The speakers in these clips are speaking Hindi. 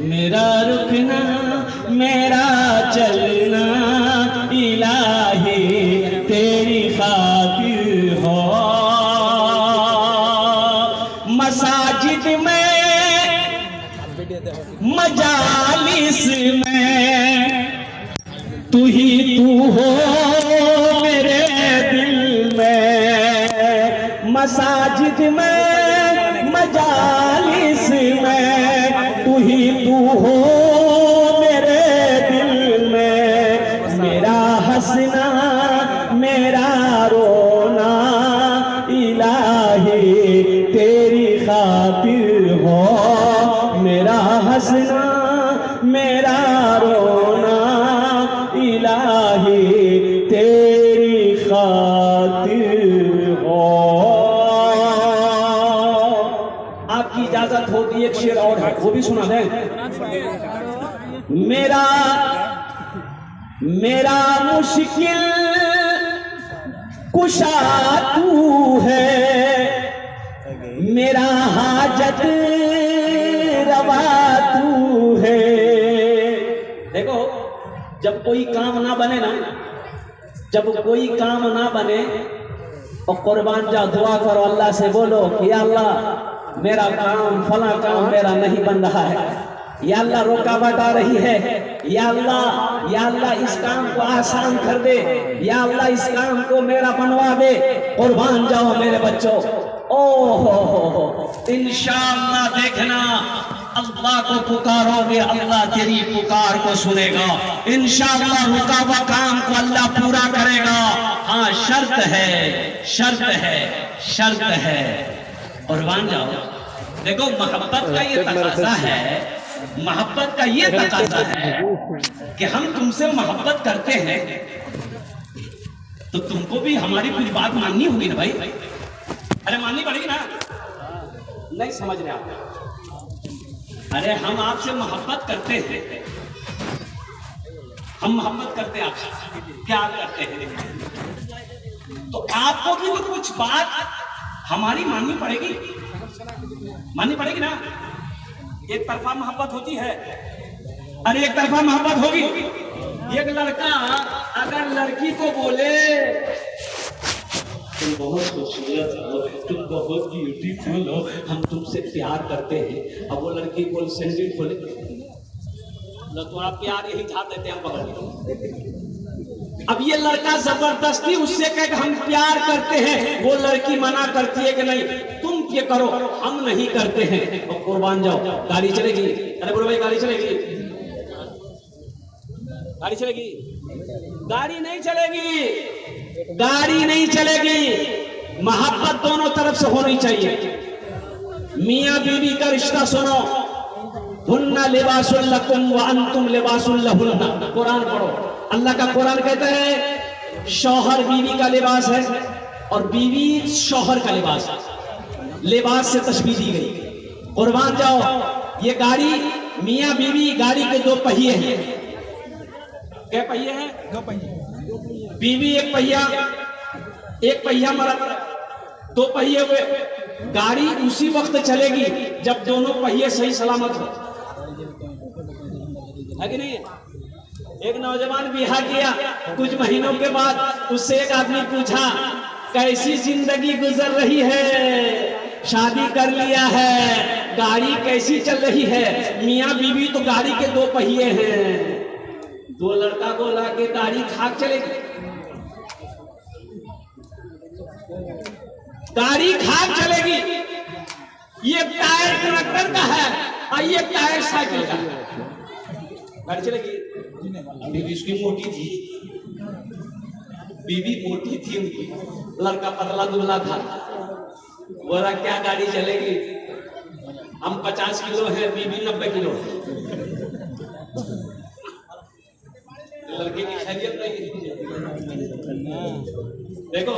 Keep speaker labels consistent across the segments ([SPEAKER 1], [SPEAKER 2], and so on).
[SPEAKER 1] मेरा रुकना मेरा चलना इलाही तेरी खातिर हो। मसाजिद में मजालिस में तू ही तू हो मेरे दिल में। मसाजिद में मजालिस में तू ही तू हो मेरे दिल में। मेरा हंसना मेरा रोना इलाही तेरी खातिर हो। मेरा हंसना मेरा रोना इलाही तेरी खातिर हो। आपकी इजाजत होती एक शेर और है, वो भी सुना दें। मेरा मुश्किल कुशा तू है, मेरा हाजत रवा तू है। देखो, जब कोई काम ना बने ना, जब कोई काम ना बने और कुर्बान जाओ, दुआ करो, अल्लाह से बोलो कि या अल्लाह मेरा काम फला काम मेरा नहीं बन रहा है, या अल्लाह रुकावट आ रही है, या अल्लाह इस काम को आसान कर दे, या अल्लाह इस काम को मेरा बनवा दे। कुर्बान जाओ मेरे बच्चों, ओहो इंशाअल्लाह देखना, अल्लाह को पुकारोगे अल्लाह तेरी पुकार को सुनेगा। इंशाअल्लाह रुका हुआ काम को अल्लाह पूरा करेगा। हाँ, शर्त है, शर्त है, शर्त है। कुर्बान जाओ। देखो, मोहब्बत का ये तकाजा है, मोहब्बत का ये तकाजा है कि हम तुमसे मोहब्बत करते हैं तो तुमको भी हमारी कुछ बात माननी होगी ना भाई। अरे माननी पड़ेगी ना, नहीं समझ रहे आप। अरे हम आपसे मोहब्बत करते हैं, हम मोहब्बत करते हैं आपसे, प्यार करते हैं, तो आपको भी तो कुछ बात हमारी माननी पड़ेगी, माननी पड़ेगी ना। एक तरफा मोहब्बत होती है, अरे एक तरफा मोहब्बत होगी। एक लड़का अगर लड़की को बोले तुम बहुत खूबसूरत हो, तुम बहुत ब्यूटीफुल हो, हम तुमसे प्यार करते हैं, अब वो लड़की बोल सैंडल खोले तो आप प्यार यही झाड़ देते हैं हम पकड़। अब ये लड़का जबरदस्ती उससे कहे हम प्यार करते हैं, वो लड़की मना करती है कि नहीं तुम ये करो, हम नहीं करते हैं। और कुर्बान जाओ, गाड़ी चलेगी। अरे बोलो भाई, गाड़ी चलेगी, गाड़ी चलेगी? गाड़ी नहीं चलेगी, गाड़ी नहीं चलेगी। मोहब्बत दोनों तरफ से होनी चाहिए। मियां बीवी का रिश्ता सुनो, हुन्ना लिबासुल लकुम व अंतुम लिबासुल लहुन्ना। कुरान पढ़ो, अल्लाह का कुरान कहता है शौहर बीवी का लिबास है और बीवी शौहर का लिबास है। लिबास से तशबीह दी गई। कुर्बान जाओ, ये गाड़ी मियां बीवी गाड़ी के दो पहिए हैं। क्या पहिए हैं? दो पहिए। बीवी एक पहिया, एक पहिया मर्द, दो पहिए हुए। गाड़ी उसी वक्त चलेगी जब दोनों पहिए सही सलामत हो, है कि नहीं है? एक नौजवान ब्याह किया, कुछ महीनों के बाद उससे एक आदमी पूछा कैसी जिंदगी गुजर रही है? शादी कर लिया है, गाड़ी कैसी चल रही है? मियां बीवी तो गाड़ी के दो पहिए हैं। दो लड़का बोला कि गाड़ी खाक चलेगी, गाड़ी खाक चलेगी। ये टायर ट्रैक्टर का है और ये टायर साइकिल का है, गाड़ी चलेगी? बीवी उसकी मोटी थी, बीवी मोटी थी उनकी, लड़का पतला दुबला था। बोला क्या गाड़ी चलेगी? हम 50 किलो है, बीवी 90 किलो है। लड़के की खैरियत नहीं। देखो,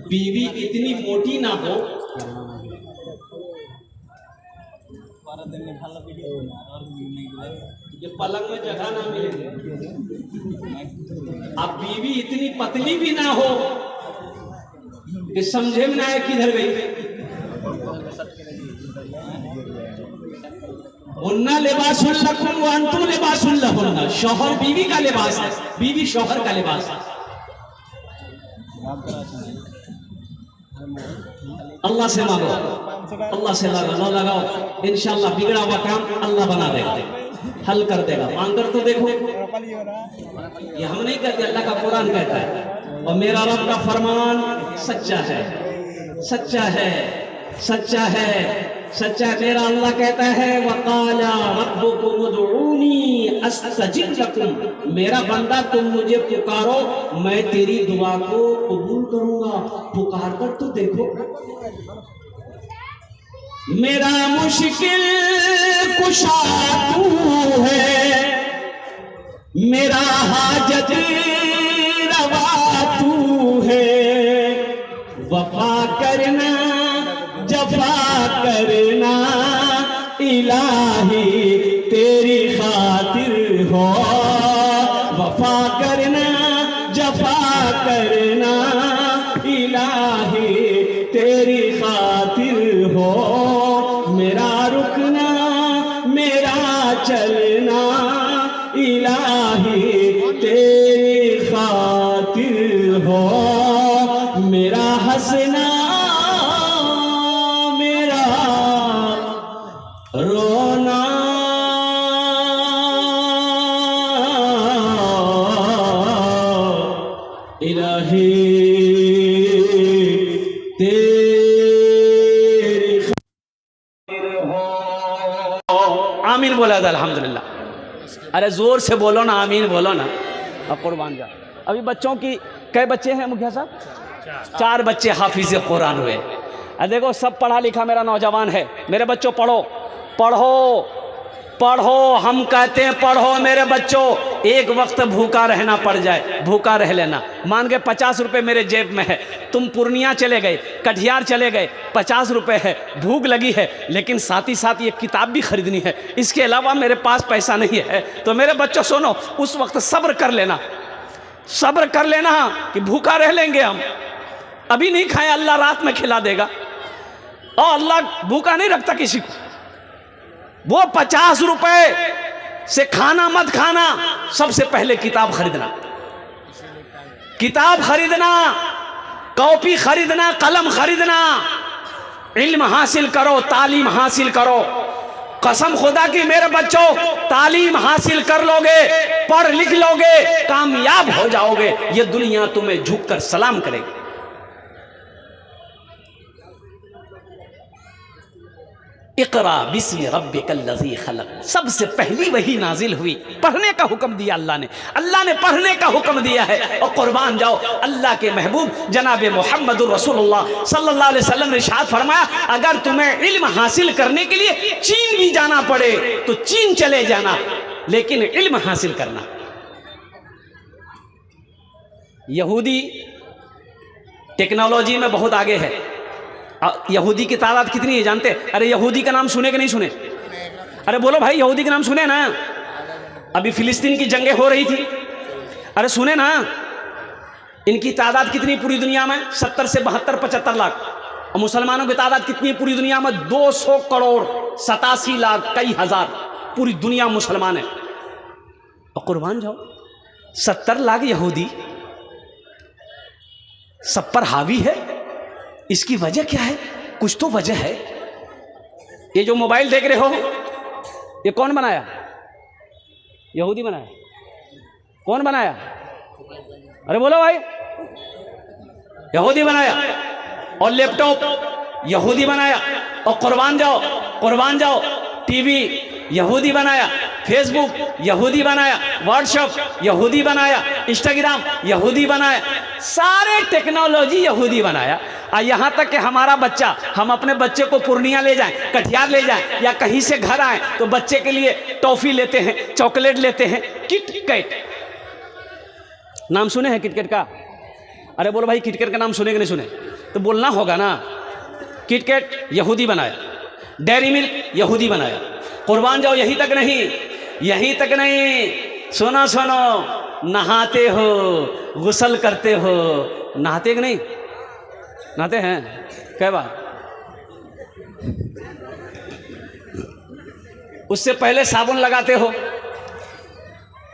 [SPEAKER 1] बीवी इतनी मोटी ना हो, ये पलंग में जगह ना मिले। अब बीवी इतनी पतली भी ना हो कि समझे में ना आए किधर गई। उन्ना लिबासुल लकुम व अंतुम लिबासुल लहुन्ना, शौहर बीवी का लिबास है, बीवी शौहर का लिबास है। अल्लाह से मांगो, अल्लाह से लगाओ, इंशाअल्लाह बिगड़ा हुआ काम अल्लाह बना देगा, हल कर देगा। मांग कर तो देखो, ये हम नहीं कहते, अल्लाह का कुरान कहता है। और मेरा रब का फरमान सच्चा है, सच्चा है, सच्चा है, सच्चा। मेरा अल्लाह कहता है वक़ाला रब्बुकुम उदऊनी अस्तजिब लकुम, मेरा बंदा तुम मुझे पुकारो मैं तेरी दुआ को कबूल करूंगा। पुकार कर तो देखो। मेरा मुश्किल कुशा तू है, मेरा हाजत रवा तू है। वफा करना जफा करना इलाही तेरी खातिर हो। वफा करना जफा करना इलाही तेरी खातिर हो। मेरा रुकना मेरा चलना इलाही तेरी खातिर हो। मेरा हंसना मेरा रोना इलाही तेरी खातिर हो। आमीन बोला था अल्हम्दुलिल्लाह। अरे जोर से बोलो ना, आमीन बोलो ना। अब कुर्बान जा। अभी बच्चों की कई बच्चे हैं मुखिया साहब? 4 बच्चे हाफिज कुरान हुए। देखो सब पढ़ा लिखा मेरा नौजवान है। मेरे बच्चों पढ़ो पढ़ो पढ़ो, हम कहते हैं पढ़ो मेरे बच्चों। एक वक्त भूखा रहना पड़ जाए, भूखा रह लेना। मान के 50 रुपये मेरे जेब में है, तुम पूर्णिया चले गए, कटिहार चले गए, 50 रुपये है, भूख लगी है, लेकिन साथ ही साथ ये किताब भी खरीदनी है, इसके अलावा मेरे पास पैसा नहीं है। तो मेरे बच्चों सुनो, उस वक्त सब्र कर लेना, सब्र कर लेना कि भूखा रह लेंगे हम। अभी नहीं खाए, अल्लाह रात में खिला देगा। और अल्लाह भूखा नहीं रखता किसी को। वो 50 रुपए से खाना मत खाना, सबसे पहले किताब खरीदना, किताब खरीदना, कॉपी खरीदना, कलम खरीदना, इल्म हासिल करो, तालीम हासिल करो। कसम खुदा की मेरे बच्चों, तालीम हासिल कर लोगे, पढ़ लिख लोगे, कामयाब हो जाओगे। ये दुनिया तुम्हें झुककर सलाम करेगी। इक़रा बिस्मि रब्बिकल्लज़ी खलक़, सबसे पहली वही नाजिल हुई। पढ़ने का हुक्म दिया अल्लाह ने, अल्लाह ने पढ़ने का हुक्म दिया है। और कुर्बान जाओ, अल्लाह के महबूब जनाब मोहम्मदुर रसूलुल्लाह सल्लल्लाहु अलैहि वसल्लम ने इरशाद फरमाया, अगर तुम्हें इल्म हासिल करने के लिए चीन भी जाना पड़े तो चीन चले जाना, लेकिन इल्म हासिल करना। यहूदी टेक्नोलॉजी में बहुत आगे है। यहूदी की तादाद कितनी है जानते? अरे यहूदी का नाम सुने कि नहीं सुने? अरे बोलो भाई, यहूदी का नाम सुने ना? अभी फिलिस्तीन की जंगें हो रही थी, अरे सुने ना? इनकी तादाद कितनी पूरी दुनिया में? 70 से 72 75 लाख। और मुसलमानों की तादाद कितनी पूरी दुनिया में? 200 करोड़ 87 लाख कई हजार। पूरी दुनिया मुसलमान है। और कुर्बान जाओ, 70 लाख यहूदी सब पर हावी है। इसकी वजह क्या है? कुछ तो वजह है। ये जो मोबाइल देख रहे हो, ये कौन बनाया? यहूदी बनाया। कौन बनाया? अरे बोलो भाई, यहूदी बनाया। और लैपटॉप यहूदी बनाया। और कुर्बान जाओ, कुर्बान जाओ, टीवी यहूदी बनाया, फेसबुक यहूदी बनाया, व्हाट्सएप यहूदी बनाया, इंस्टाग्राम यहूदी बनाया, सारे टेक्नोलॉजी यहूदी बनाया। और यहाँ तक कि हमारा बच्चा, हम अपने बच्चे को पूर्णिया ले जाएं, कटिहार ले जाएं, या कहीं से घर आए तो बच्चे के लिए टॉफी लेते हैं, चॉकलेट लेते हैं, किटकैट। नाम सुने हैं किटकैट का? अरे बोलो भाई, किटकैट का नाम सुने कि नहीं सुने? तो बोलना होगा ना। किटकैट यहूदी बनाया, डेयरी मिल्क यहूदी बनाया। कुर्बान जाओ, यहीं तक नहीं, यहीं तक नहीं, सुनो सुनो, नहाते हो, गुस्ल करते हो, नहाते कि नहीं? नहाते हैं कई बार? उससे पहले साबुन लगाते हो,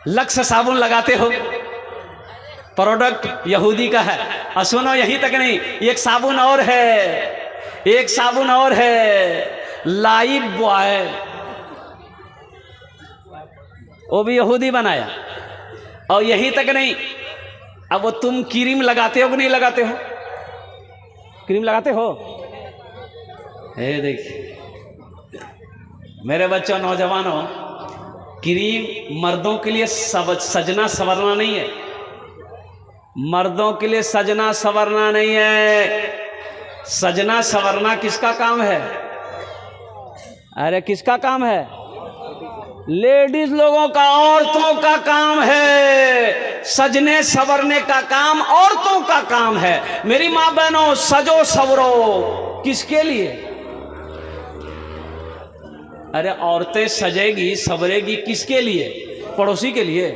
[SPEAKER 1] लक्स साबुन लगाते हो, प्रोडक्ट यहूदी का है। और सुनो यहीं तक नहीं, एक साबुन और है, एक साबुन और है, लाइफ बॉय, वो भी यहूदी बनाया। और यहीं तक नहीं, अब वो तुम क्रीम लगाते हो कि नहीं लगाते हो? क्रीम लगाते हो? देखिए मेरे बच्चों, नौजवानों, क्रीम मर्दों के लिए सजना संवरना नहीं है, मर्दों के लिए सजना संवरना नहीं है। सजना संवरना किसका काम है? अरे किसका काम है? लेडीज लोगों का, औरतों का काम है। सजने संवरने का काम औरतों का काम है। मेरी माँ बहनों, सजो सवरो, किसके लिए? अरे औरतें सजेगी संवरेगी किसके लिए? पड़ोसी के लिए,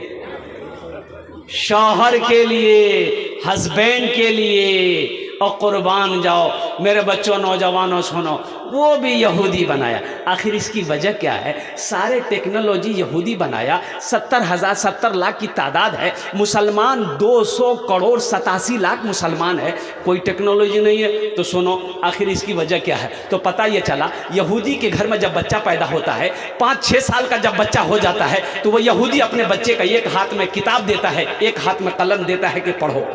[SPEAKER 1] शौहर के लिए, हस्बैंड के लिए। और कुर्बान जाओ मेरे बच्चों, नौजवानों, सुनो, वो भी यहूदी बनाया। आखिर इसकी वजह क्या है? सारे टेक्नोलॉजी यहूदी बनाया। 70 लाख की तादाद है, मुसलमान 200 करोड़ 87 लाख मुसलमान है, कोई टेक्नोलॉजी नहीं है। तो सुनो आखिर इसकी वजह क्या है? तो पता ये चला, यहूदी के घर में जब बच्चा पैदा होता है, 5-6 साल का जब बच्चा हो जाता है, तो वो यहूदी अपने बच्चे का एक हाथ में किताब देता है, एक हाथ में कलम देता है कि पढ़ो।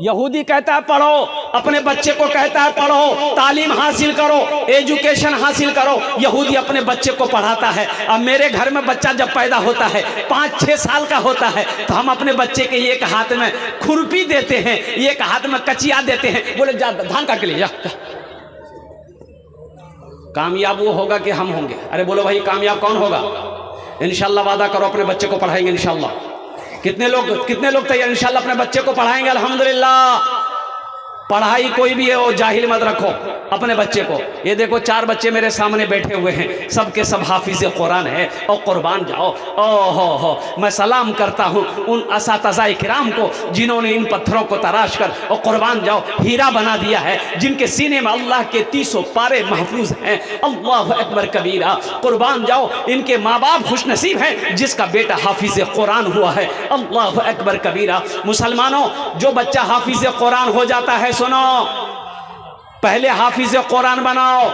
[SPEAKER 1] यहूदी कहता है पढ़ो, अपने बच्चे को कहता है पढ़ो, तालीम हासिल करो, एजुकेशन हासिल करो। यहूदी अपने बच्चे को पढ़ाता है। अब मेरे घर में बच्चा जब पैदा होता है, 5-6 साल का होता है, तो हम अपने बच्चे के एक हाथ में खुरपी देते हैं, एक हाथ में कचिया देते हैं, बोले जा धान काट के लिए जा। कामयाब वो होगा कि हम होंगे? अरे बोलो भाई, कामयाब कौन होगा? इंशाल्लाह वादा करो अपने बच्चे को पढ़ाएंगे इंशाल्लाह। कितने लोग तैयार? इंशाल्लाह अपने बच्चे को पढ़ाएंगे अल्हम्दुलिल्लाह। पढ़ाई कोई भी है वो जाहिल मत रखो अपने बच्चे को। ये देखो 4 बच्चे मेरे सामने बैठे हुए हैं, सबके सब हाफिज कुरान है। और कुर्बान जाओ, ओहो मैं सलाम करता हूँ उन असातिज़ा किराम को जिन्होंने इन पत्थरों को तराश कर और कुर्बान जाओ हीरा बना दिया है, जिनके सीने में अल्लाह के 30 पारे महफूज हैं। अल्लाह अकबर कबीरा। कुर्बान जाओ, इनके माँ बाप खुशनसीब हैं जिसका बेटा हाफिज कुरान हुआ है। अल्लाह अकबर कबीरा। मुसलमानों, जो बच्चा हाफिज कुरान हो जाता है, सुनो, पहले हाफिज कुरान बनाओ,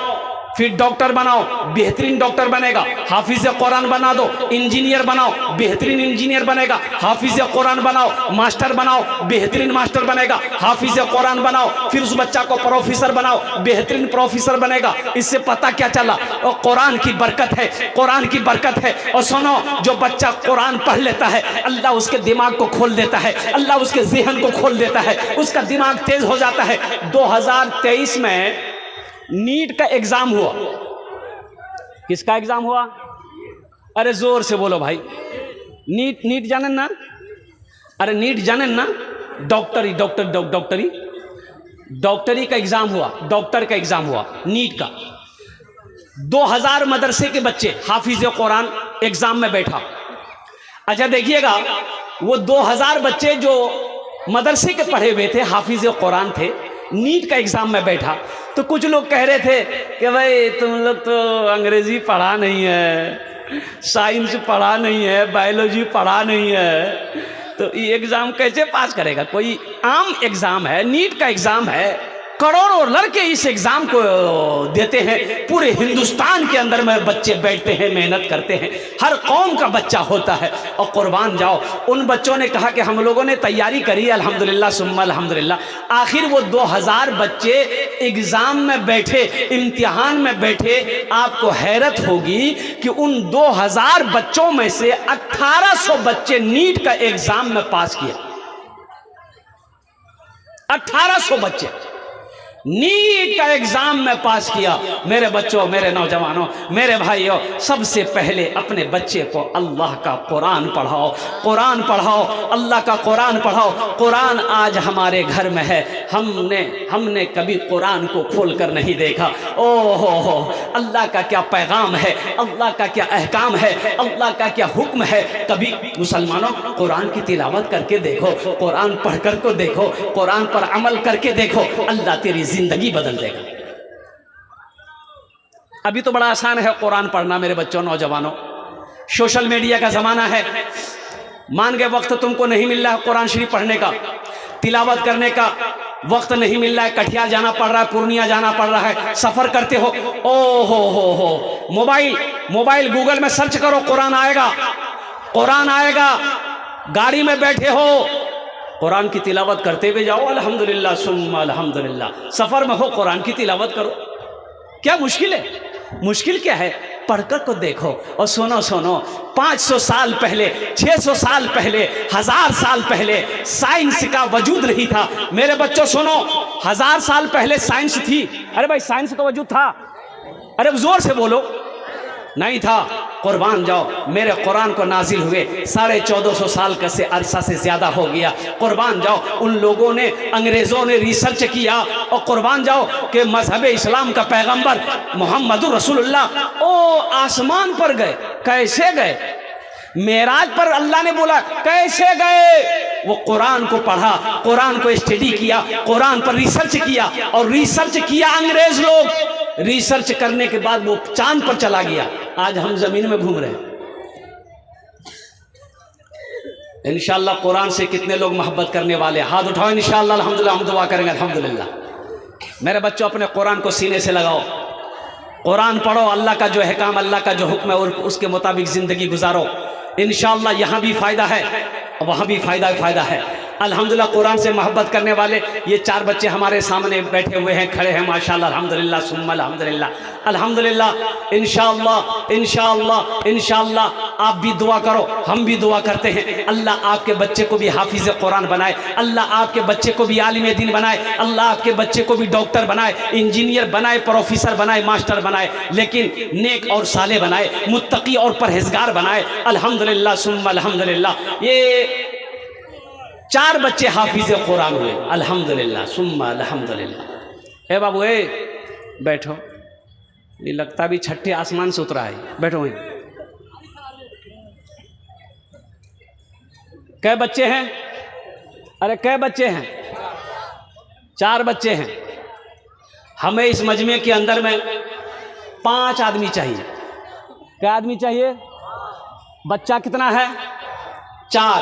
[SPEAKER 1] फिर डॉक्टर बनाओ, बेहतरीन डॉक्टर बनेगा। हाफिज कुरान बना दो, इंजीनियर बनाओ, बेहतरीन इंजीनियर बनेगा। हाफिज कुरान बनाओ, मास्टर बनाओ, बेहतरीन मास्टर बनेगा। हाफिज कुरान बनाओ, फिर उस बच्चा को प्रोफेसर बनाओ, बेहतरीन प्रोफेसर बनेगा। इससे पता क्या चला? और कुरान की बरकत है, कुरान की बरकत है। और सुनो, जो बच्चा कुरान पढ़ लेता है, अल्लाह उसके दिमाग को खोल देता है, अल्लाह उसके ज़हन को खोल देता है, उसका दिमाग तेज हो जाता है। 2023 में नीट का एग्जाम हुआ। किसका एग्जाम हुआ? अरे जोर से बोलो भाई। नीट जाने ना? अरे नीट जाने ना? डॉक्टरी का एग्जाम हुआ, डॉक्टर का एग्जाम हुआ नीट का। 2000 मदरसे के बच्चे हाफिज कुरान एग्जाम में बैठा। अच्छा देखिएगा, वो 2000 बच्चे जो मदरसे के पढ़े हुए थे, हाफिज कुरान थे, नीट का एग्जाम में बैठा। तो कुछ लोग कह रहे थे कि भाई तुम लोग तो अंग्रेजी पढ़ा नहीं है, साइंस पढ़ा नहीं है, बायोलॉजी पढ़ा नहीं है, तो ये एग्जाम कैसे पास करेगा? कोई आम एग्जाम है, नीट का एग्जाम है। करोड़ों लड़के इस एग्जाम को देते हैं। पूरे हिंदुस्तान के अंदर में बच्चे बैठते हैं, मेहनत करते हैं, हर कौम का बच्चा होता है। और कुर्बान जाओ, उन बच्चों ने कहा कि हम लोगों ने तैयारी करी, अल्हम्दुलिल्लाह सुम्मा अल्हम्दुलिल्लाह। आखिर वो 2000 बच्चे एग्जाम में बैठे, इम्तिहान में बैठे। आपको हैरत होगी कि उन 2000 बच्चों में से 1800 बच्चे नीट का एग्जाम में पास किया। 1800 बच्चे नीट का एग्जाम में पास किया। मेरे बच्चों, मेरे नौजवानों, मेरे भाइयों, सबसे पहले अपने बच्चे को अल्लाह का कुरान पढ़ाओ, कुरान पढ़ाओ, अल्लाह का कुरान पढ़ाओ। कुरान आज हमारे घर में है, हमने कभी कुरान को खोल कर नहीं देखा। ओहो हो, अल्लाह का क्या पैगाम है, अल्लाह का क्या अहकाम है, अल्लाह का क्या हुक्म है। कभी मुसलमानों कुरान की तिलावत करके देखो, कुरान पढ़ कर को देखो, कुरान पर अमल करके देखो, अल्लाह तेरी जिंदगी बदल देगा। अभी तो बड़ा आसान है कुरान पढ़ना मेरे बच्चों, नौजवानों। सोशल मीडिया का ज़माना है, मान गए वक्त तुमको नहीं मिल रहा है कुरान शरीफ पढ़ने का, तिलावत करने का वक्त नहीं मिल रहा है, कटिहार जाना पड़ रहा है, पूर्णिया जाना पड़ रहा है, सफ़र करते हो, ओ हो मोबाइल गूगल में सर्च करो, कुरान आएगा, कुरान आएगा। गाड़ी में बैठे हो, कुरान की तिलावत करते हुए जाओ, अल्हम्दुलिल्लाह सुम्मा अल्हम्दुलिल्लाह। सफ़र में हो, कुरान की तिलावत करो। क्या मुश्किल है? मुश्किल क्या है? पढ़कर को देखो और सुनो। 500 साल पहले, 600 साल पहले, 1000 साल पहले साइंस का वजूद नहीं था। मेरे बच्चों सुनो, 1000 साल पहले साइंस थी? अरे भाई साइंस का वजूद था? अरे जोर से बोलो, नहीं था। कुर्बान जाओ, मेरे कुरान को नाजिल हुए 1450 साल का से अरसा से ज़्यादा हो गया। कुर्बान जाओ, उन लोगों ने, अंग्रेज़ों ने रिसर्च किया, और कुर्बान जाओ कि मजहब इस्लाम का पैगंबर मोहम्मदुर रसूलुल्लाह ओ आसमान पर गए। कैसे गए? मेराज पर अल्लाह ने बोला कैसे गए? वो कुरान को पढ़ा, कुरान को स्टडी किया, कुरान पर रिसर्च किया, और रिसर्च किया अंग्रेज लोग। रिसर्च करने के बाद वो चांद पर चला गया। आज हम जमीन में घूम रहे हैं। इंशाअल्लाह कुरान से कितने लोग मोहब्बत करने वाले? हाथ उठाओ इंशाअल्लाह। अल्हम्दुलिल्लाह, हम दुआ करेंगे अल्हम्दुलिल्लाह। मेरे बच्चों, अपने कुरान को सीने से लगाओ, कुरान पढ़ो, अल्लाह का जो अहकाम, अल्लाह का जो हुक्म है और उसके मुताबिक ज़िंदगी गुजारो। इंशाअल्लाह यहाँ भी फ़ायदा है, वहाँ भी फ़ायदा है। अल्हम्दुलिल्लाह कुरान से मोहब्बत करने वाले ये 4 बच्चे हमारे सामने बैठे हुए हैं, खड़े हैं, माशाअल्लाह, अल्हम्दुलिल्लाह सुम्मा अल्हम्दुलिल्लाह, अल्हम्दुलिल्लाह। इंशाअल्लाह आप भी दुआ करो, हम भी दुआ करते हैं। अल्लाह आपके बच्चे को भी हाफिज़ कुरान बनाए, अल्लाह आपके बच्चे को भी आलिम दीन बनाए, अल्लाह आपके बच्चे को भी डॉक्टर बनाए, इंजीनियर बनाए, प्रोफेसर बनाए, मास्टर बनाए, लेकिन नेक और साले बनाए, मुत्तकी और परहेजगार बनाए। अल्हम्दुलिल्लाह सुम्मा अल्हम्दुलिल्लाह। ये 4 बच्चे हाफिज़ कुरान हुए, अल्हम्दुलिल्लाह सुम्मा अल्हम्दुलिल्लाह। ए बाबू, ए बैठो, ये लगता भी छठे आसमान से उतरा है, बैठो वहीं। कै बच्चे हैं? अरे कै बच्चे हैं? 4 बच्चे हैं। हमें इस मजमे के अंदर में 5 आदमी चाहिए। क्या आदमी चाहिए? बच्चा कितना है? 4।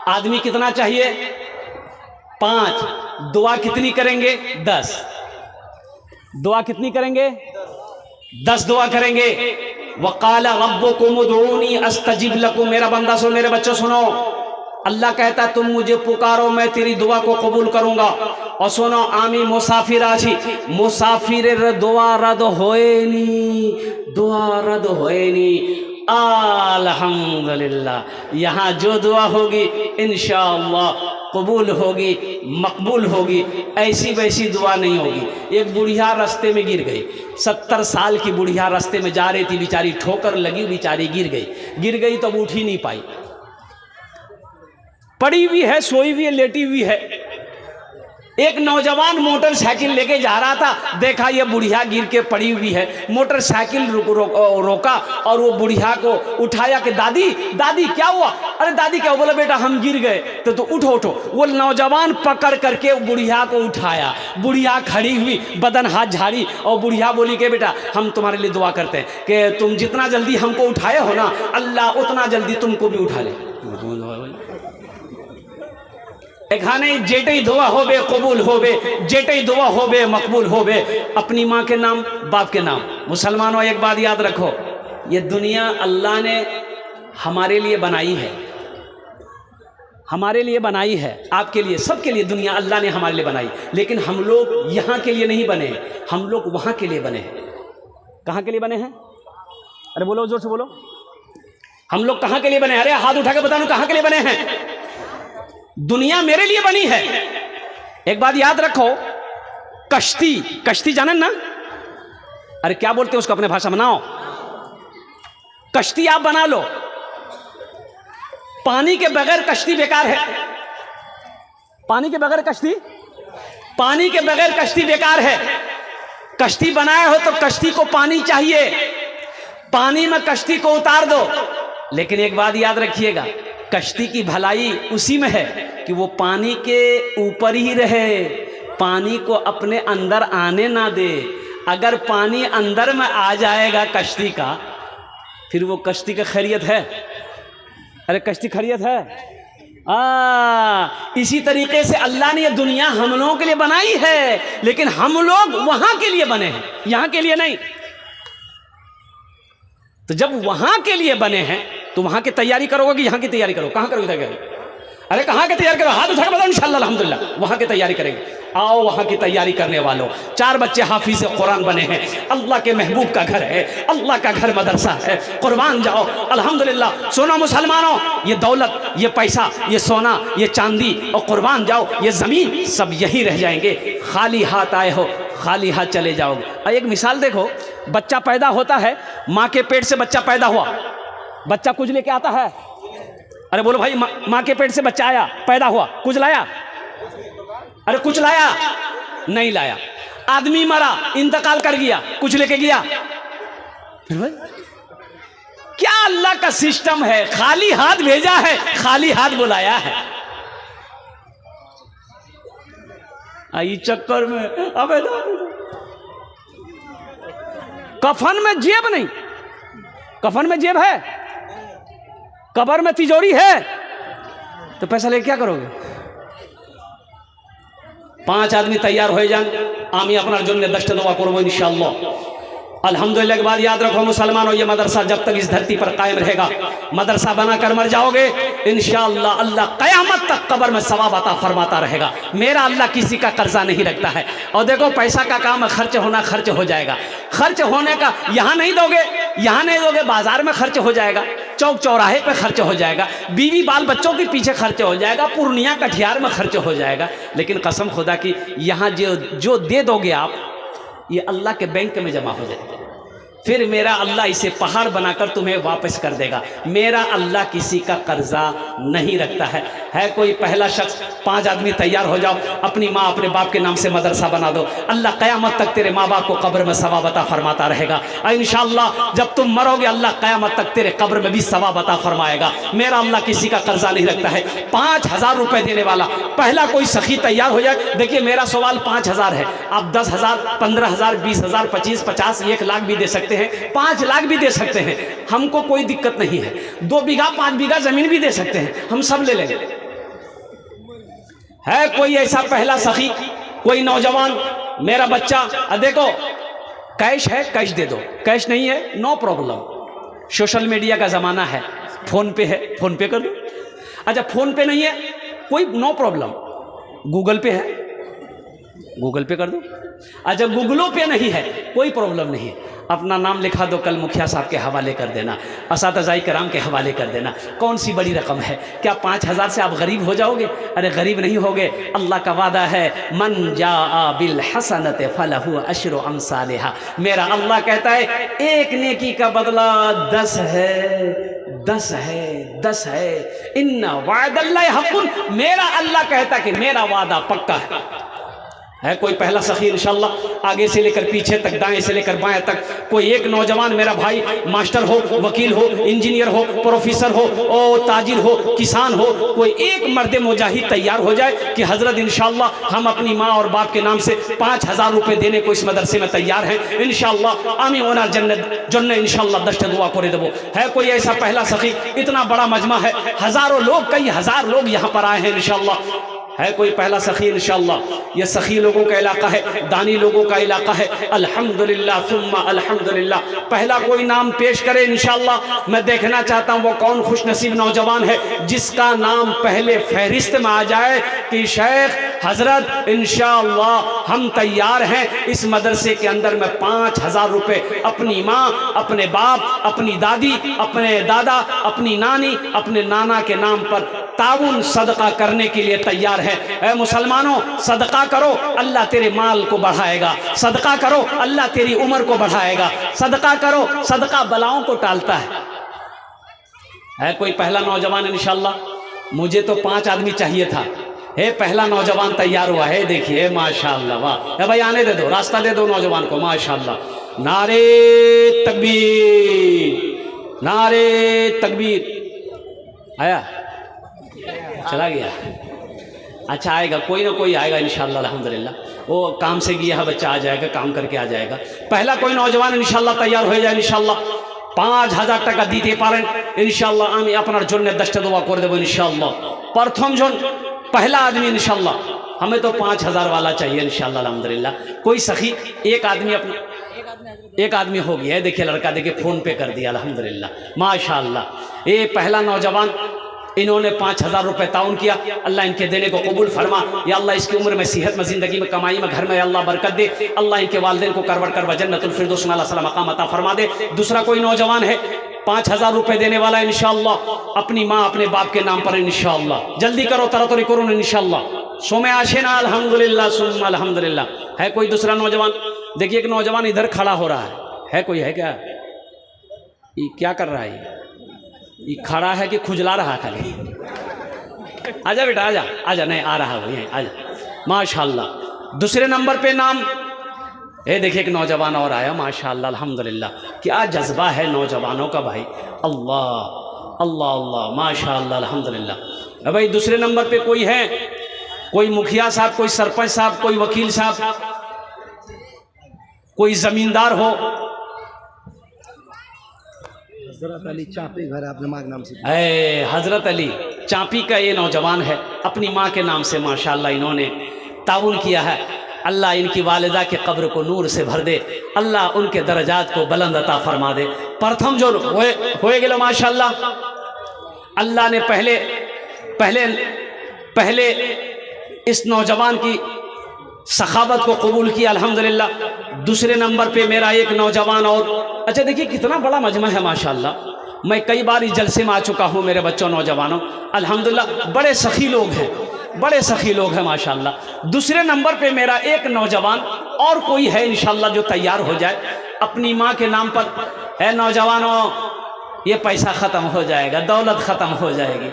[SPEAKER 1] आदमी कितना चाहिए? 5। दुआ कितनी करेंगे? 10। दुआ कितनी करेंगे? 10 दुआ करेंगे। वक़ाला रब्बुकुम उदऊनी अस्तजिब लकुम। मेरा बंदा सुनो, मेरे बच्चों सुनो, अल्लाह कहता तुम मुझे पुकारो, मैं तेरी दुआ को कबूल करूंगा। और सुनो, आमी मुसाफिर आछी, मुसाफिर दुआ रद होएनी, दुआ रद होएनी। अल्हम्दुलिल्लाह, यहाँ जो दुआ होगी इंशाअल्लाह कबूल होगी, मकबूल होगी। ऐसी वैसी दुआ नहीं होगी। एक बुढ़िया रास्ते में गिर गई, 70 साल की बुढ़िया रास्ते में जा रही थी, बेचारी ठोकर लगी, बेचारी गिर गई तो अब उठ ही नहीं पाई, पड़ी हुई है, सोई हुई है, लेटी हुई है। एक नौजवान मोटरसाइकिल लेके जा रहा था, देखा ये बुढ़िया गिर के पड़ी हुई है, मोटरसाइकिल रोका और वो बुढ़िया को उठाया कि दादी दादी क्या हुआ? अरे दादी क्या? बोला बेटा हम गिर गए। तो उठो। वो नौजवान पकड़ करके बुढ़िया को उठाया, बुढ़िया खड़ी हुई, बदन हाथ झाड़ी, और बुढ़िया बोली कि बेटा हम तुम्हारे लिए दुआ करते हैं कि तुम जितना जल्दी हमको उठाए हो ना, अल्लाह उतना जल्दी तुमको भी उठा ले। एखाने जेटे दुआ होबे कबूल होबे, जेटे दुआ होबे मकबूल होबे। अपनी माँ के नाम, बाप के नाम। मुसलमानों एक बात याद रखो, ये दुनिया अल्लाह ने हमारे लिए बनाई है, हमारे लिए बनाई है, आपके लिए, सबके लिए दुनिया अल्लाह ने हमारे लिए बनाई। लेकिन हम लोग यहाँ के लिए नहीं बने, हम लोग वहाँ के लिए बने हैं। कहाँ के लिए बने हैं? अरे बोलो, जोर से बोलो। हम लोग कहाँ के लिए बने? अरे हाथ उठा के बताओ कहाँ के लिए बने हैं? दुनिया मेरे लिए बनी है। एक बात याद रखो, कश्ती जाने ना? अरे क्या बोलते हैं उसको, अपने भाषा बनाओ। कश्ती आप बना लो, पानी के बगैर कश्ती बेकार है। पानी के बगैर कश्ती बेकार है। कश्ती बनाए हो तो कश्ती को पानी चाहिए, पानी में कश्ती को उतार दो। लेकिन एक बात याद रखिएगा, कश्ती की भलाई उसी में है कि वो पानी के ऊपर ही रहे, पानी को अपने अंदर आने ना दे। अगर पानी अंदर में आ जाएगा कश्ती का, फिर वो कश्ती का खैरियत है? अरे कश्ती खैरियत है? इसी तरीके से अल्लाह ने ये दुनिया हम लोगों के लिए बनाई है, लेकिन हम लोग वहां के लिए बने हैं, यहां के लिए नहीं। तो जब वहां के लिए बने हैं तो वहां की तैयारी करोगे कि यहां की तैयारी करो? कहां करोगे तैयारी? अरे कहां की तैयारी करो? हाथ उठा के बताओ। इंशाअल्लाह अल्हम्दुलिल्लाह वहां की तैयारी करेंगे। आओ वहां की तैयारी करने वालों, 4 बच्चे हाफिज कुरान बने हैं, अल्लाह के महबूब का घर है, अल्लाह का घर मदरसा है, कुर्बान जाओ अल्हम्दुलिल्लाह। सुनो मुसलमानों, ये दौलत, ये पैसा, ये सोना, ये चांदी और कुर्बान जाओ ये जमीन सब यही रह जाएंगे। खाली हाथ आए हो, खाली हाथ चले जाओगे। एक मिसाल देखो, बच्चा पैदा होता है, माँ के पेट से बच्चा पैदा हुआ, बच्चा कुछ लेके आता है? अरे बोलो भाई, माँ के पेट से बच्चा आया, पैदा हुआ, कुछ लाया? अरे कुछ लाया? नहीं लाया। आदमी मरा, इंतकाल कर गया, कुछ लेके गया? फिर भाई क्या अल्लाह का सिस्टम है, खाली हाथ भेजा है, खाली हाथ बुलाया है। आई चक्कर में अबे कफन में जेब नहीं, कफन में जेब है, कब्र में तिजोरी है, तो पैसा लेके क्या करोगे? 5 आदमी तैयार हो जान, आमी अपना जन्ने 10 दुआ करो इंशाअल्लाह। अल्हम्दुलिल्लाह के बाद याद रखो मुसलमानों, ये मदरसा जब तक इस धरती पर कायम रहेगा, मदरसा बनाकर मर जाओगे इंशाअल्लाह अल्लाह क़यामत तक कब्र में सवाब अता फरमाता रहेगा। मेरा अल्लाह किसी का कर्जा नहीं रखता है। और देखो पैसा का काम है, खर्च होना खर्च हो जाएगा। खर्च होने का यहाँ नहीं दोगे, यहाँ नहीं दोगे, बाजार में खर्च हो जाएगा, चौक चौराहे पे खर्च हो जाएगा, बीवी बाल बच्चों के पीछे खर्च हो जाएगा, पूर्णिया कटिहार में खर्च हो जाएगा। लेकिन कसम खुदा की यहाँ जो दे दोगे आप, ये अल्लाह के बैंक में जमा हो जाएगा। फिर मेरा अल्लाह इसे पहाड़ बनाकर तुम्हें वापस कर देगा। मेरा अल्लाह किसी का कर्जा नहीं रखता है। कोई पहला शख्स, 5 आदमी तैयार हो जाओ, अपनी माँ अपने बाप के नाम से मदरसा बना दो, अल्लाह क़यामत तक तेरे माँ बाप को कब्र में सवाब अता फरमाता रहेगा। इंशाअल्लाह जब तुम मरोगे अल्लाह क़यामत तक तेरे कब्र में भी सवाब अता फरमाएगा। मेरा अल्लाह किसी का कर्जा नहीं रखता है। 5000 रुपये देने वाला पहला कोई सखी तैयार हो जाए। देखिए मेरा सवाल 5000 है, आप 10,000, 15,000, 20,000, 25, 50, 1 लाख भी दे सकते हैं, 5 लाख भी दे सकते हैं, हमको कोई दिक्कत नहीं है। 2 बीघा 5 बीघा जमीन भी दे सकते हैं, हम सब ले लेंगे। है कोई ऐसा पहला सखी, कोई नौजवान, मेरा बच्चा, देखो कैश है कैश दे दो, कैश नहीं है नो प्रॉब्लम, सोशल मीडिया का ज़माना है, फ़ोन पे है फ़ोन पे कर दो। अच्छा फ़ोन पे नहीं है कोई नो प्रॉब्लम, गूगल पे है गूगल पे कर दो। अच्छा गूगलों पे नहीं है कोई प्रॉब्लम नहीं है, अपना नाम लिखा दो, कल मुखिया साहब के हवाले कर देना, असातिज़ाए किराम के हवाले कर देना। कौन सी बड़ी रकम है? क्या 5000 से आप गरीब हो जाओगे? अरे गरीब नहीं होगे, अल्लाह का वादा है मन जाअ बिल हसनति फलहु अशरु अमसालिहा। मेरा अल्लाह कहता है एक नेकी का बदला 10 है, 10 है, 10 है। इन्ना वादल्लाहि हक़्क़ुन, मेरा अल्लाह कहता कि मेरा वादा पक्का है। कोई पहला सखी इंशाअल्लाह आगे से लेकर पीछे तक, दाएं से लेकर बाएं तक, कोई एक नौजवान मेरा भाई मास्टर हो, वकील हो, इंजीनियर हो, प्रोफेसर हो, और ताजिर हो, किसान हो, कोई एक मर्द मुजाहिद तैयार हो जाए कि हजरत इंशाअल्लाह हम अपनी माँ और बाप के नाम से 5000 रुपये देने को इस मदरसे में तैयार हैं। इंशाअल्लाह आमी ओना जन्नत जन्नत इंशाअल्लाह 10 दुआ करे देवो। है कोई ऐसा पहला सखी? इतना बड़ा मजमा है, हज़ारों लोग, कई हज़ार लोग यहाँ पर आए हैं इंशाअल्लाह। है कोई पहला सखी? इंशाअल्लाह ये सखी लोगों का इलाका है, दानी लोगों का इलाका है। अल्हम्दुलिल्लाह सुम्मा अल्हम्दुलिल्लाह। पहला कोई नाम पेश करे इंशाअल्लाह। मैं देखना चाहता हूँ वो कौन खुशनसीब नौजवान है जिसका नाम पहले फहरिस्त में आ जाए कि शेख हजरत इंशाअल्लाह हम तैयार हैं, इस मदरसे के अंदर मैं 5000 रुपये अपनी माँ, अपने बाप, अपनी दादी, अपने दादा, अपनी नानी, अपने नाना के नाम पर ताउन सदका करने के लिए तैयार है। ऐ मुसलमानों सदका करो, अल्लाह तेरे माल को बढ़ाएगा, सदका करो अल्लाह तेरी उम्र को बढ़ाएगा, सदका करो, सदका बलाओं को टालता है कोई पहला नौजवान इंशाअल्लाह? मुझे तो 5 आदमी चाहिए था, हे पहला नौजवान तैयार हुआ है, देखिए माशाअल्लाह, वाह भाई, आने दे दो, रास्ता दे दो नौजवान को, माशाअल्लाह। नारे तकबीर, नारे तकबीर। आया, चला गया, अच्छा आएगा, कोई ना कोई आएगा इंशाअल्लाह, अल्हम्दुलिल्लाह। वो काम से गया है बच्चा, आ जाएगा, काम करके आ जाएगा। पहला कोई नौजवान इंशाअल्लाह तैयार हो जाए इंशाअल्लाह। 5000 টাকা দিতে পারেন इंशाअल्लाह, আমি আপনার জন্য 10টা দোয়া করে দেবো इंशाअल्लाह। प्रथम जन पहला आदमी इंशाअल्लाह, हमें तो 5000 वाला चाहिए इंशाअल्लाह, अल्हम्दुलिल्लाह। कोई सखी एक आदमी अपना, एक आदमी हो गया है, देखिए लड़का, देखिए फ़ोन पे कर दिया अल्हम्दुलिल्लाह, माशाअल्लाह। ये पहला नौजवान, इन्होंने 5000 रुपये ताउन किया, अल्लाह इनके देने को कबूल फरमा। या अल्लाह इसकी उम्र में, सेहत में, ज़िंदगी में, कमाई में, घर में अल्लाह बरकत दे। अल्लाह इनके वालिदैन को करवट करवा जन्नतुल फिरदौस में अल्लाह मकाम अता फरमा दे। दूसरा कोई नौजवान है 5000 रुपये देने वाला है इंशाअल्लाह, अपनी माँ अपने बाप के नाम पर इंशाअल्लाह। जल्दी करो, तरातरी करो इंशाअल्लाह। सोमे आशेना अल्हम्दुलिल्लाह सुम्मा अल्हम्दुलिल्लाह। है कोई दूसरा नौजवान? देखिए एक नौजवान इधर खड़ा हो रहा है कोई है क्या? ये क्या कर रहा है? ये खड़ा है कि खुजला रहा खाली? आजा बेटा, आजा आजा, नहीं आ रहा है, आजा, माशाअल्लाह। दूसरे नंबर पे नाम, ये देखिए एक नौजवान और आया, माशाअल्लाह अल्हम्दुलिल्लाह। क्या जज्बा है नौजवानों का भाई, अल्लाह अल्लाह अल्लाह, माशाअल्लाह अल्हम्दुलिल्लाह। भाई दूसरे नंबर पे कोई है? कोई मुखिया साहब, कोई सरपंच साहब, कोई वकील साहब, कोई जमींदार हो?
[SPEAKER 2] हजरत अली चापी घर आपने माँ के नाम से।
[SPEAKER 1] हजरत अली चापी का ये नौजवान है, अपनी माँ के नाम से माशाअल्लाह इन्होंने ताउन किया है। अल्लाह इनकी वालिदा के कब्र को नूर से भर दे, अल्लाह उनके दर्जात को बुलंद अता फरमा दे। प्रथम जो होए गेलो माशाअल्लाह, अल्लाह ने पहले पहले पहले इस नौजवान की सखावत को कबूल किया अल्हम्दुलिल्लाह। दूसरे नंबर पे मेरा एक नौजवान और, अच्छा देखिए कितना बड़ा मजमा है माशाअल्लाह। मैं कई बार इस जलसे में आ चुका हूँ मेरे बच्चों, नौजवानों, अल्हम्दुलिल्लाह बड़े सखी लोग हैं, बड़े सखी लोग हैं माशाअल्लाह। दूसरे नंबर पे मेरा एक नौजवान और कोई है इंशाअल्लाह जो तैयार हो जाए अपनी माँ के नाम पर। है नौजवानों, ये पैसा ख़त्म हो जाएगा, दौलत ख़त्म हो जाएगी।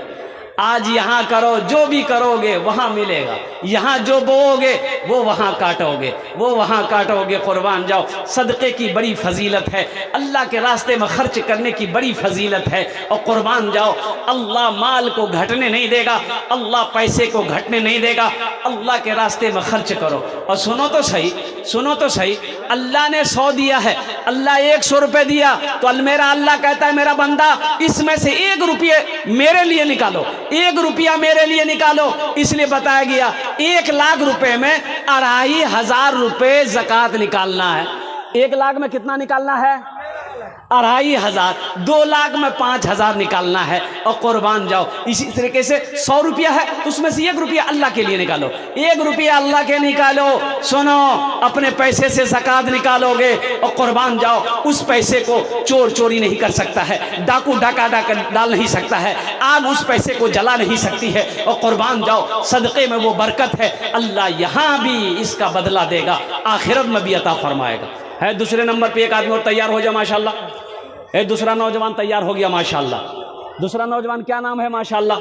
[SPEAKER 1] आज यहाँ करो, जो भी करोगे वहाँ मिलेगा, यहाँ जो बोओगे वो वहाँ काटोगे, वो वहाँ काटोगे। कुर्बान जाओ, सदक़े की बड़ी फजीलत है, अल्लाह के रास्ते में खर्च करने की बड़ी फजीलत है। और कुर्बान जाओ, अल्लाह माल को घटने नहीं देगा, अल्लाह पैसे को घटने नहीं देगा। अल्लाह के रास्ते में खर्च करो। और सुनो तो सही, सुनो तो सही, अल्लाह ने 100 दिया है, अल्लाह 100 रुपये दिया, तो मेरा अल्लाह कहता है मेरा बंदा इसमें से 1 रुपये मेरे लिए निकालो, 1 रुपया मेरे लिए निकालो। इसलिए बताया गया 1 लाख रुपए में 2500 रुपये ज़कात निकालना है। 1 लाख में कितना निकालना है? 2500। 2 लाख में 5000 निकालना है। और कुर्बान जाओ, इसी तरीके से 100 रुपया है तो उसमें से 1 रुपया अल्लाह के लिए निकालो, 1 रुपया अल्लाह के निकालो। सुनो, अपने पैसे से ज़कात निकालोगे और कुर्बान जाओ, उस पैसे को चोर चोरी नहीं कर सकता है, डाकू डाका डाल नहीं सकता है, आग उस पैसे को जला नहीं सकती है। और कुर्बान जाओ, सदक़े में वो बरकत है, अल्लाह यहाँ भी इसका बदला देगा, आखिरत में भी अता फरमाएगा। है दूसरे नंबर पे एक आदमी और तैयार हो जाए माशाअल्लाह। है दूसरा नौजवान तैयार हो गया माशाअल्लाह। दूसरा नौजवान क्या नाम है माशाअल्लाह?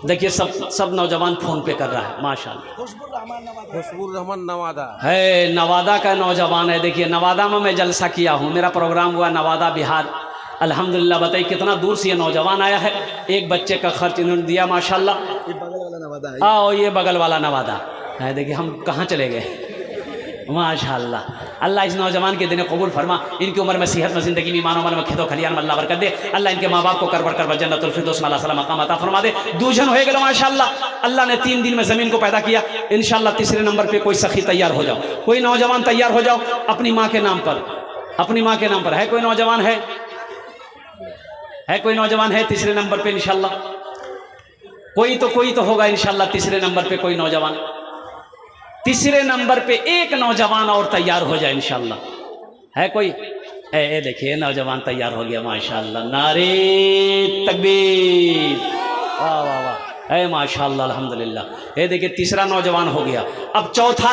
[SPEAKER 1] देखिए सब नौजवान फोन पे कर रहा है माशाअल्लाह।
[SPEAKER 2] खुशबुर रहमान नवादा
[SPEAKER 1] है, नवादा का नौजवान है। देखिए नवादा में मैं जलसा किया हूँ, मेरा प्रोग्राम हुआ नवादा बिहार, अल्हम्दुलिल्लाह। बताइए कितना दूर से ये नौजवान आया है, एक बच्चे का खर्च इन्होंने दिया माशाअल्लाह।
[SPEAKER 2] ये बगल वाला नवादा है।
[SPEAKER 1] हाँ, ये बगल वाला नवादा है। देखिए हम कहाँ चले गए, माशाअल्लाह। अल्लाह इस नौजवान के दिन कबूल फरमा, इनकी उम्र में, सेहत में, ज़िंदगी में, ईमान में, खेतों खलियान में अल्लाह बरकत दे। अल्लाह इनके माँ बाप को करवर करवर जन्नतुल फिरदौस में अल्लाह मकाम अता फरमा दे। दूजन हो गए माशाअल्लाह। अल्लाह ने 3 दिन में ज़मीन को पैदा किया। इंशाअल्लाह तीसरे नंबर पे कोई सखी तैयार हो जाओ, कोई नौजवान तैयार हो जाओ अपनी माँ के नाम पर, अपनी माँ के नाम पर। है कोई नौजवान? है कोई नौजवान? है तीसरे नंबर पे इंशाअल्लाह। कोई तो होगा इंशाअल्लाह तीसरे नंबर पे कोई नौजवान। तीसरे नंबर पे एक नौजवान और तैयार हो जाए इंशाअल्लाह। है कोई? ए देखिए नौजवान तैयार हो गया माशाअल्लाह। नारे तकबीर, वाह वाह वाह, है माशाअल्लाह अल्हम्दुलिल्लाह। ये देखिए तीसरा नौजवान हो गया। अब चौथा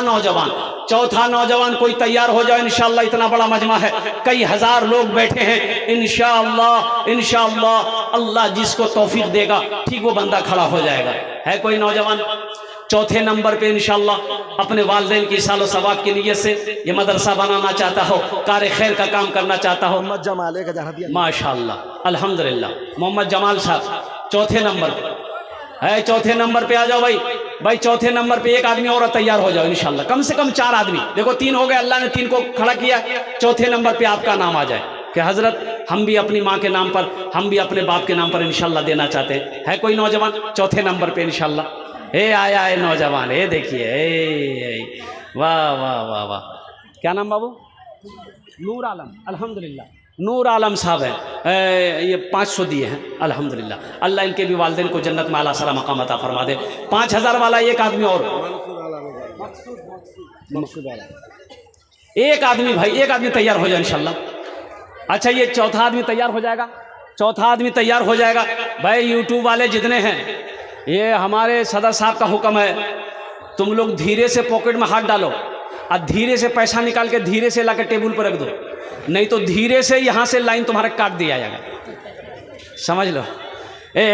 [SPEAKER 1] नौजवान कोई तैयार हो जाए इंशाअल्लाह। इतना बड़ा मजमा है, कई हजार लोग बैठे हैं इंशाअल्लाह। अल्लाह जिसको तौफीक देगा ठीक वो बंदा खड़ा हो जाएगा। है कोई नौजवान? चौथे नंबर पे इंशाअल्लाह अपने वालिदैन की सालो सवाब की नीयत से ये मदरसा बनाना चाहता हो, कार खैर का काम करना चाहता हो,
[SPEAKER 2] मोहम्मद जमाल एक जहाँ दिया
[SPEAKER 1] माशाअल्लाह अल्हम्दुलिल्लाह, मोहम्मद जमाल साहब चौथे नंबर पे है। चौथे नंबर पे आ जाओ भाई चौथे नंबर पे एक आदमी और तैयार हो जाओ इंशाअल्लाह, कम से कम 4 आदमी। देखो 3 हो गए, अल्लाह ने 3 को खड़ा किया, चौथे नंबर पे आपका नाम आ जाए कि हजरत हम भी अपनी माँ के नाम पर, हम भी अपने बाप के नाम पर इंशाअल्लाह देना चाहते हैं। है कोई नौजवान चौथे नंबर पे इंशाअल्लाह? आया है नौजवान, देखिए, वाह वाह वाह वाह, क्या नाम बाबू? नूर आलम, अल्हम्दुलिल्लाह नूर आलम साहब हैं। ये 500 दिए हैं अल्हम्दुलिल्लाह। अल्लाह इनके भी वालिदैन को जन्नत में आला सला मकाम अता फरमा दे। 5000 वाला एक आदमी और, एक आदमी भाई, एक आदमी तैयार हो जाए इंशाअल्लाह। अच्छा ये चौथा आदमी तैयार हो जाएगा, चौथा आदमी तैयार हो जाएगा। भाई यूट्यूब वाले जितने हैं, ये हमारे सदर साहब का हुक्म है, तुम लोग धीरे से पॉकेट में हाथ डालो और धीरे से पैसा निकाल के धीरे से लाकर टेबल पर रख दो, नहीं तो धीरे से यहाँ से लाइन तुम्हारा काट दिया जाएगा, समझ लो।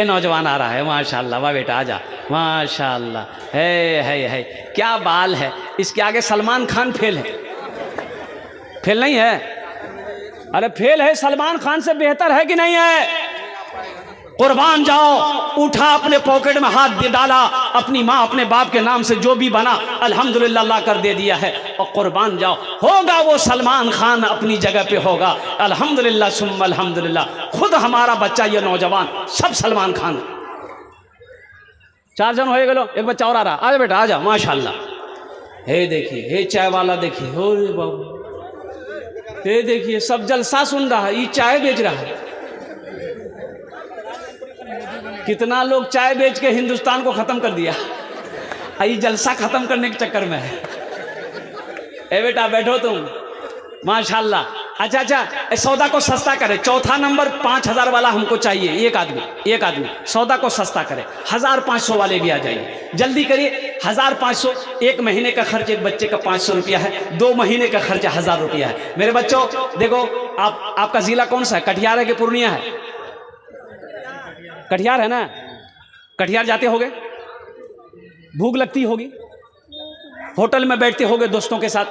[SPEAKER 1] नौजवान आ रहा है, माशाअल्लाह, वाह बेटा आजा, माशाअल्लाह, है क्या बाल है इसके आगे। सलमान खान फेल है, फेल नहीं है? अरे फेल है, सलमान खान से बेहतर है कि नहीं है? कुर्बान जाओ, उठा अपने पॉकेट में हाथ दे डाला, अपनी माँ अपने बाप के नाम से जो भी बना अल्हम्दुलिल्लाह ला कर दे दिया है, और कुर्बान जाओ, होगा वो सलमान खान अपनी जगह पे होगा अल्हम्दुलिल्लाह सुम्मा अल्हम्दुलिल्लाह। खुद हमारा बच्चा ये नौजवान सब सलमान खान। 4 जन हो गए, एक बच्चा और आ रहा, आजा बेटा आजा, माशाअल्लाह। देखिए, हे चाय वाला देखिए, हो रे बाबू, देखिए सब जलसा सुन रहा है, ये चाय बेच रहा है। कितना लोग चाय बेच के हिंदुस्तान को खत्म कर दिया, ये जलसा खत्म करने के चक्कर में है। बेटा बैठो तुम, माशाल्लाह। अच्छा, सौदा को सस्ता करे। चौथा नंबर 5000 वाला हमको चाहिए, एक आदमी सौदा को सस्ता करे। 1500 वाले भी आ जाइए, जल्दी करिए। 1500, 1 महीने का खर्च एक बच्चे का 500 रुपया है, 2 महीने का खर्च 1000 रुपया है। मेरे बच्चों देखो, आपका जिला कौन सा है? कटिहार है कि पूर्णिया है? कटिहार है ना? कटिहार जाते होगे, भूख लगती होगी, होटल में बैठते होगे दोस्तों के साथ,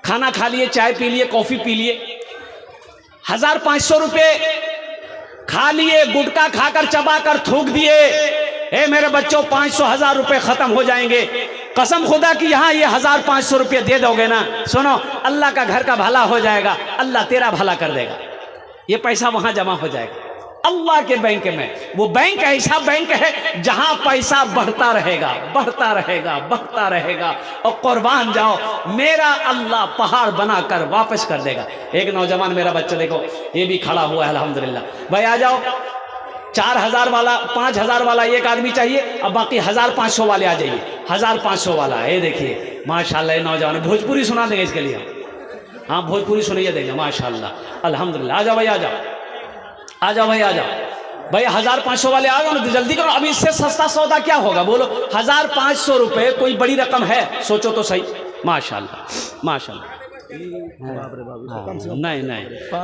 [SPEAKER 1] खाना खा लिए, चाय पी लिए, कॉफी पी लिए, 1500 रुपये खा लिए, गुटखा खाकर चबाकर थूक दिए। मेरे बच्चों 500-1000 रुपये खत्म हो जाएंगे। कसम खुदा की यहाँ ये 1500 रुपये दे दोगे ना, सुनो, अल्लाह का घर का भला हो जाएगा, अल्लाह तेरा भला कर देगा। ये पैसा वहां जमा हो जाएगा अल्लाह के बैंक में। वो बैंक ऐसा बैंक है जहां पैसा बढ़ता रहेगा, बढ़ता रहेगा, बढ़ता रहेगा, और कुर्बान जाओ, मेरा अल्लाह पहाड़ बनाकर वापस कर देगा। एक नौजवान मेरा बच्चा देखो, ये भी खड़ा हुआ है अल्हम्दुलिल्लाह। भाई आ जाओ, 4000 वाला, 5000 वाला एक आदमी चाहिए, अब बाकी 1500 वाले आ जाइए। 1500 वाला, ये देखिए माशाल्लाह, ये नौजवान भोजपुरी सुना देंगे इसके लिए, हाँ भोजपुरी सुनिए देंगे माशाल्लाह अल्हम्दुलिल्लाह। आ जाओ भाई, आ जाओ, आ जाओ भाई, आ जाओ भाई। 1500 वाले आ जाओ ना, जल्दी करो। अब इससे सस्ता सौदा क्या होगा बोलो? 1500 रुपये कोई बड़ी रकम है? सोचो तो सही, माशाल्लाह माशाल्लाह।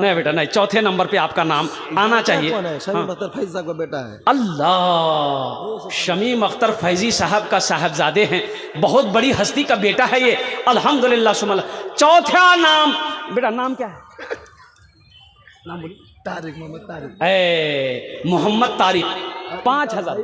[SPEAKER 1] नहीं बेटा नहीं, चौथे नंबर पे आपका नाम आना चाहिए।
[SPEAKER 2] शमीम अख्तर फैजी साहब का बेटा है।
[SPEAKER 1] अल्लाह, शमीम अख्तर फैजी साहब का साहबजादे हैं, बहुत बड़ी हस्ती का बेटा है ये अल्हम्दुलिल्लाह सुमल। चौथा नाम बेटा, नाम क्या है? नाम बोलिए।
[SPEAKER 2] तारिक, मोहम्मद तारिक।
[SPEAKER 1] मोहम्मद तारिक, 5000।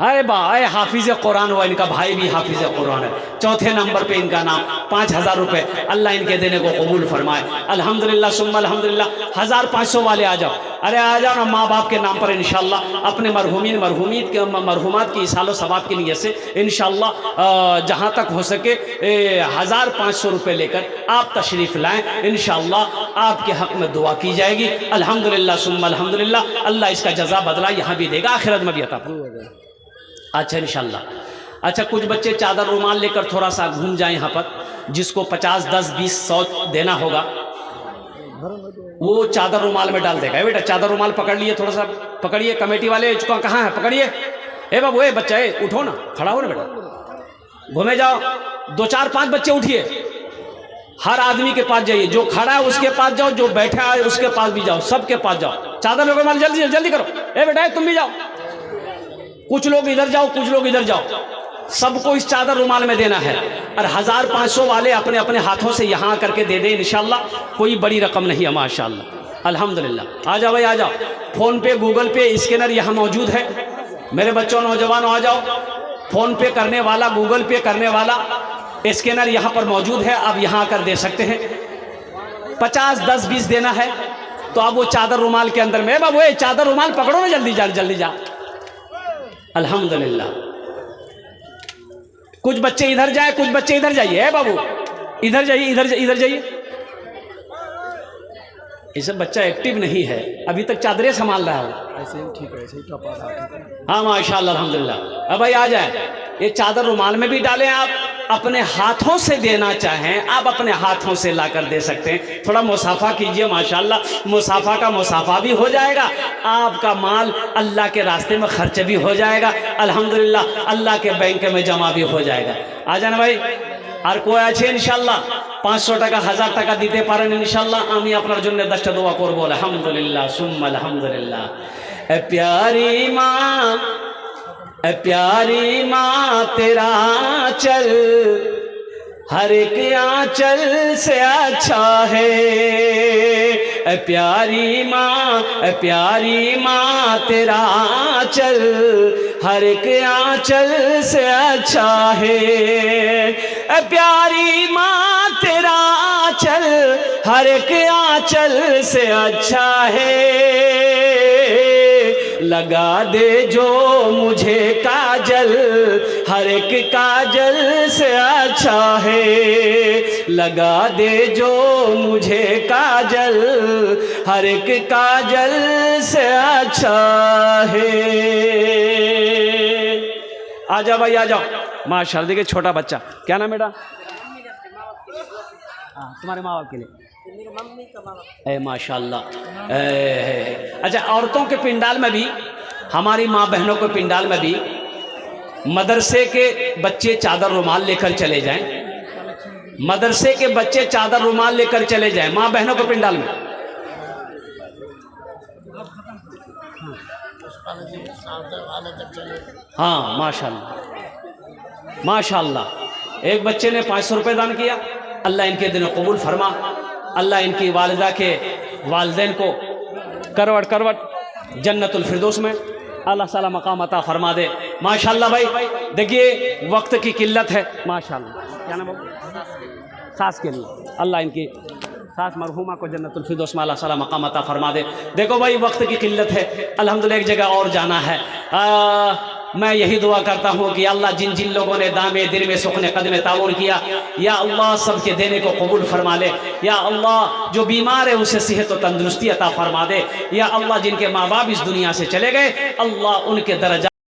[SPEAKER 1] अरे भाई हाफिज कुरान हुआ, इनका भाई भी हाफिज कुरान है। चौथे नंबर पे इनका नाम, 5000 रुपये, अल्लाह इनके देने को कबूल फरमाए अल्हम्दुलिल्लाह सुम्मा अल्हम्दुलिल्लाह। 1500 वाले आ जाओ, अरे आ जाओ ना, माँ बाप के नाम पर इंशाअल्लाह अपने मरहुमात की सालो सवाब की नीयत से इंशाअल्लाह जहाँ तक हो सके 1500 रुपये लेकर आप तशरीफ़ लाएँ, इंशाअल्लाह आपके हक़ में दुआ की जाएगी अल्हम्दुलिल्लाह सुम्मा अल्हम्दुलिल्लाह। अल्लाह इसका जज़ा बदला यहाँ भी देगा, आखिरत में भी अता फरमाएगा। अच्छा इंशाअल्लाह। अच्छा, कुछ बच्चे चादर रुमाल लेकर थोड़ा सा घूम जाए यहाँ पर, जिसको 50, 10, 20, 100 देना होगा वो चादर रुमाल में डाल देगा। बेटा चादर रुमाल पकड़ लिए, थोड़ा सा पकड़िए, कमेटी वाले कहाँ है? पकड़िए। बाबू, बच्चा उठो ना, खड़ा हो ना बेटा, घूमे जाओ। 2, 4, 5 बच्चे उठिए, हर आदमी के पास जाइए, जो खड़ा है उसके पास जाओ, जो बैठा है उसके पास भी जाओ, सबके पास जाओ। चादर रुमाल जल्दी जल्दी करो। बेटा तुम भी जाओ, कुछ लोग इधर जाओ, कुछ लोग इधर जाओ, सबको इस चादर रुमाल में देना है। और 1500 वाले अपने अपने हाथों से यहाँ करके दे दें इंशाल्लाह। कोई बड़ी रकम नहीं है माशाल्लाह, अल्हम्दुलिल्लाह। आ जाओ भाई आ जाओ। फ़ोन पे गूगल पे स्कैनर यहाँ मौजूद है। मेरे बच्चों नौजवानों आ जाओ। फ़ोन पे करने वाला, गूगल पे करने वाला, स्कैनर यहाँ पर मौजूद है। आप यहाँ आकर दे सकते हैं। 50, 10, 20 देना है तो आप वो चादर रुमाल के अंदर में, बाबू ये चादर रुमाल पकड़ो ना, जल्दी जा जल्दी जा। अल्हम्दुलिल्लाह। कुछ बच्चे इधर जाए, कुछ बच्चे इधर जाइए। बाबू इधर जाइए, इधर जाइए। ये सब बच्चा एक्टिव नहीं है, अभी तक चादरें संभाल रहा है।
[SPEAKER 2] ऐसे ही ठीक है, ऐसे ही टॉप आप।
[SPEAKER 1] हाँ माशाल्लाह अल्हम्दुलिल्लाह। अब भाई आ जाए। ये चादर रुमाल में भी डालें। आप अपने हाथों से देना चाहें, आप अपने हाथों से लाकर दे सकते हैं। थोड़ा मुसाफा कीजिए माशाल्लाह। मुसाफा का मुसाफा भी हो जाएगा, आपका माल अल्लाह के रास्ते में खर्च भी हो जाएगा, अल्हम्दुलिल्लाह अल्लाह के बैंक में जमा भी हो जाएगा। आ जाना भाई। আর কই আছে ইনশাআল্লাহ 500 টাকা 1000 টাকা দিতে পারেন ইনশাআল্লাহ, আমি আপনার জন্য 10টা দোয়া করব। আলহামদুলিল্লাহ সুম্মা আলহামদুলিল্লাহ। এ प्यारी माँ तेरा चल हर एक आंचल से अच्छा है। ए प्यारी माँ तेरा चल हर एक आंचल से अच्छा है। ए प्यारी माँ तेरा चल हर एक आंचल से अच्छा है। लगा दे जो मुझे काजल हर एक काजल से अच्छा है। लगा दे जो मुझे काजल हर एक काजल से अच्छा है। आ जाओ भाई आ जाओ। माशाल्लाह। देखिए छोटा बच्चा, क्या नाम बेटा? हाँ तुम्हारे माँ बाप के लिए। ए माशाल्लाह। अच्छा, औरतों के पिंडाल में भी, हमारी माँ बहनों के पिंडाल में भी मदरसे के बच्चे चादर रुमाल लेकर चले जाएं। मदरसे के बच्चे चादर रुमाल लेकर चले जाएं माँ बहनों के पिंडाल में। हाँ माशाल्लाह माशाल्लाह। एक बच्चे ने 500 रुपये दान किया। अल्लाह इनके दिनों कबूल फरमा। अल्लाह इनकी वालिदा के वालिदैन को करवट करवट जन्नतुल फिरदौस में अल्लाह ताला मकाम अता फरमा दे। माशाल्लाह भाई। देखिए वक्त की किल्लत है माशाल्लाह। क्या नाम है? सास के लिए अल्लाह इनकी सास मरहुमा को जन्नतुल फिरदौस में अल्लाह ताला मकाम अता फरमा दे। देखो भाई वक्त की किल्लत है, अल्हम्दुलिल्लाह एक जगह और जाना है। मैं यही दुआ करता हूँ कि अल्लाह जिन जिन लोगों ने दामे दिल में सुखने कदम ताउन किया, या अल्लाह सबके देने को कबूल फरमा ले। या अल्लाह जो बीमार है उसे सेहत और तंदुरुस्ती अता फरमा दे। या अल्लाह जिनके माँ बाप इस दुनिया से चले गए, अल्लाह उनके दर्जा